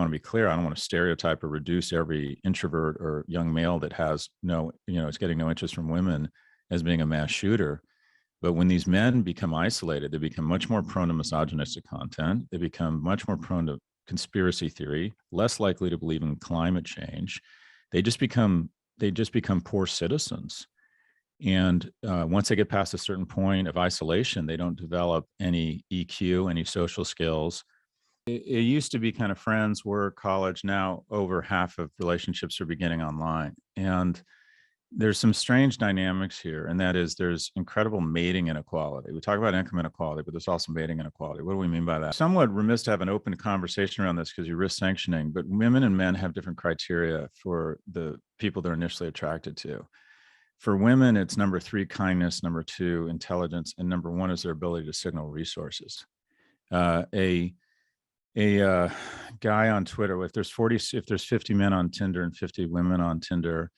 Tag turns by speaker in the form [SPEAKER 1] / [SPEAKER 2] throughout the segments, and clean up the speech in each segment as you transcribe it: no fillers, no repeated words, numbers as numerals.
[SPEAKER 1] want to be clear, I don't want to stereotype or reduce every introvert or young male that has no, is getting no interest from women as being a mass shooter. But when these men become isolated, they become much more prone to misogynistic content. They become much more prone to conspiracy theory, less likely to believe in climate change. They just become poor citizens. And once they get past a certain point of isolation, they don't develop any EQ, any social skills. It used to be kind of friends, work, college. Now over half of relationships are beginning online. And there's some strange dynamics here, and that is there's incredible mating inequality. We talk about income inequality, but there's also mating inequality. What do we mean by that? Somewhat remiss to have an open conversation around this because you risk sanctioning, but women and men have different criteria for the people they're initially attracted to. For women, it's number 3, kindness, number 2, intelligence, and number 1 is their ability to signal resources. A guy on Twitter, if there's 50 men on Tinder and 50 women on Tinder,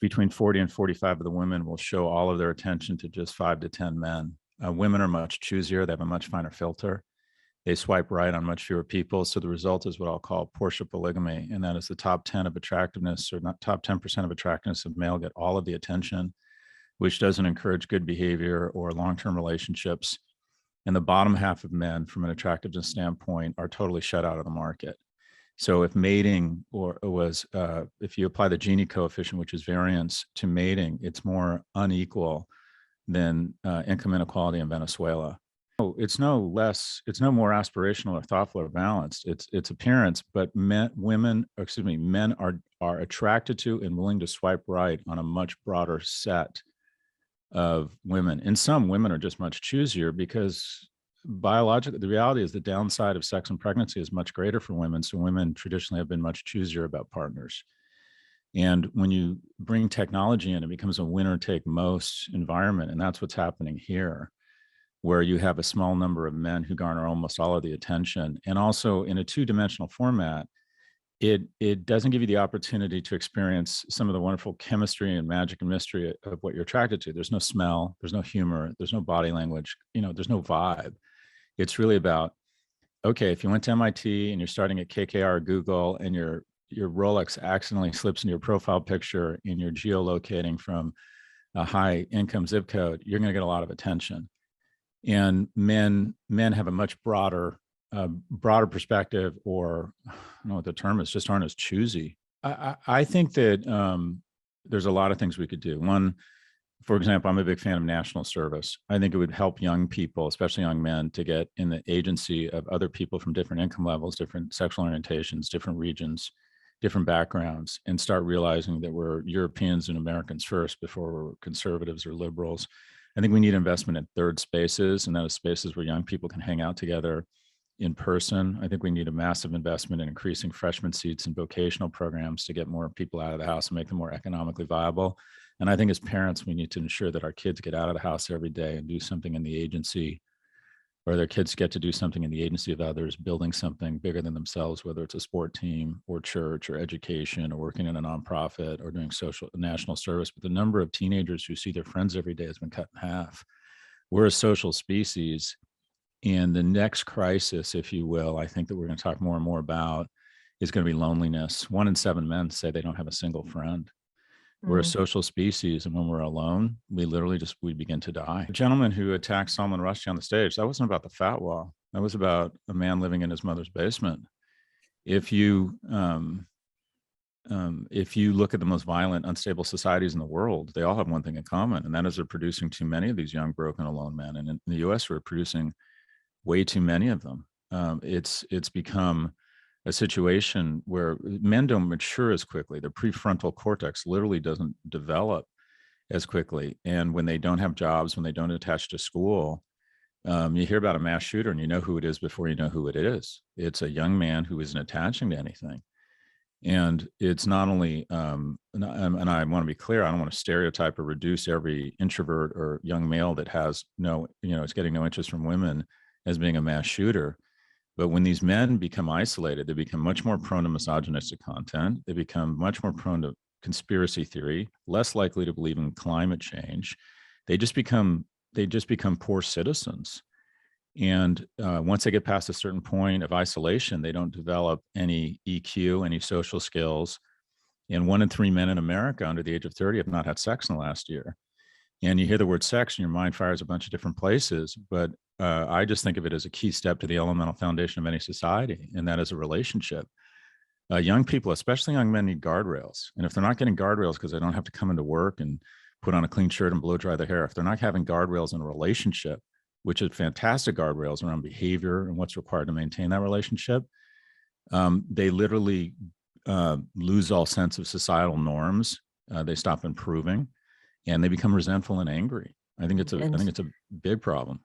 [SPEAKER 1] between 40 and 45 of the women will show all of their attention to just 5 to 10 men. Women are much choosier. They have a much finer filter. They swipe right on much fewer people. So the result is what I'll call Porsche polygamy. And that is the top 10 of attractiveness, or not top 10% of attractiveness of male get all of the attention, which doesn't encourage good behavior or long-term relationships. And the bottom half of men from an attractiveness standpoint are totally shut out of the market. So if mating if you apply the Gini coefficient, which is variance to mating, it's more unequal than income inequality in Venezuela. It's no more aspirational or thoughtful or balanced. It's appearance, but men are attracted to and willing to swipe right on a much broader set of women. And some women are just much choosier because biologically, the reality is the downside of sex and pregnancy is much greater for women. So women traditionally have been much choosier about partners. And when you bring technology in, it becomes a winner take most environment. And that's what's happening here, where you have a small number of men who garner almost all of the attention. And also in a 2-dimensional format, it doesn't give you the opportunity to experience some of the wonderful chemistry and magic and mystery of what you're attracted to. There's no smell, there's no humor, there's no body language, there's no vibe. It's really about, okay, if you went to MIT and you're starting at KKR or Google and your Rolex accidentally slips into your profile picture and you're geolocating from a high income zip code, you're going to get a lot of attention. And men have a much broader perspective, or I don't know what the term is, just aren't as choosy. I think that there's a lot of things we could do. One, for example, I'm a big fan of national service. I think it would help young people, especially young men, to get in the agency of other people from different income levels, different sexual orientations, different regions, different backgrounds, and start realizing that we're Europeans and Americans first before we're conservatives or liberals. I think we need investment in third spaces, and those spaces where young people can hang out together in person. I think we need a massive investment in increasing freshman seats in vocational programs to get more people out of the house and make them more economically viable. And I think as parents, we need to ensure that our kids get out of the house every day and do something in the agency, or their kids get to do something in the agency of others, building something bigger than themselves, whether it's a sport team or church or education or working in a nonprofit or doing national service. But the number of teenagers who see their friends every day has been cut in half. We're a social species. And the next crisis, if you will, I think that we're going to talk more and more about is going to be loneliness. 1 in 7 men say they don't have a single friend. We're a social species, and when we're alone, we literally we begin to die. The gentleman who attacked Salman Rushdie on the stage, that wasn't about the fatwa. That was about a man living in his mother's basement. If you look at the most violent, unstable societies in the world, they all have one thing in common, and that is they're producing too many of these young, broken, alone men. And in the U.S., we're producing way too many of them. It's become a situation where men don't mature as quickly. Their prefrontal cortex literally doesn't develop as quickly. And when they don't have jobs, when they don't attach to school, you hear about a mass shooter and you know who it is before you know who it is. It's a young man who isn't attaching to anything. And it's not only, and I want to be clear, I don't want to stereotype or reduce every introvert or young male that has it's getting no interest from women as being a mass shooter. But when these men become isolated, they become much more prone to misogynistic content. They become much more prone to conspiracy theory, less likely to believe in climate change. They just become poor citizens. And once they get past a certain point of isolation, they don't develop any EQ, any social skills. And 1 in 3 men in America under the age of 30 have not had sex in the last year. And you hear the word sex and your mind fires a bunch of different places. But I just think of it as a key step to the elemental foundation of any society, and that is a relationship. Young people, especially young men, need guardrails. And if they're not getting guardrails because they don't have to come into work and put on a clean shirt and blow dry their hair, if they're not having guardrails in a relationship, which is fantastic guardrails around behavior and what's required to maintain that relationship, they literally lose all sense of societal norms. They stop improving, and they become resentful and angry. I think it's a big problem.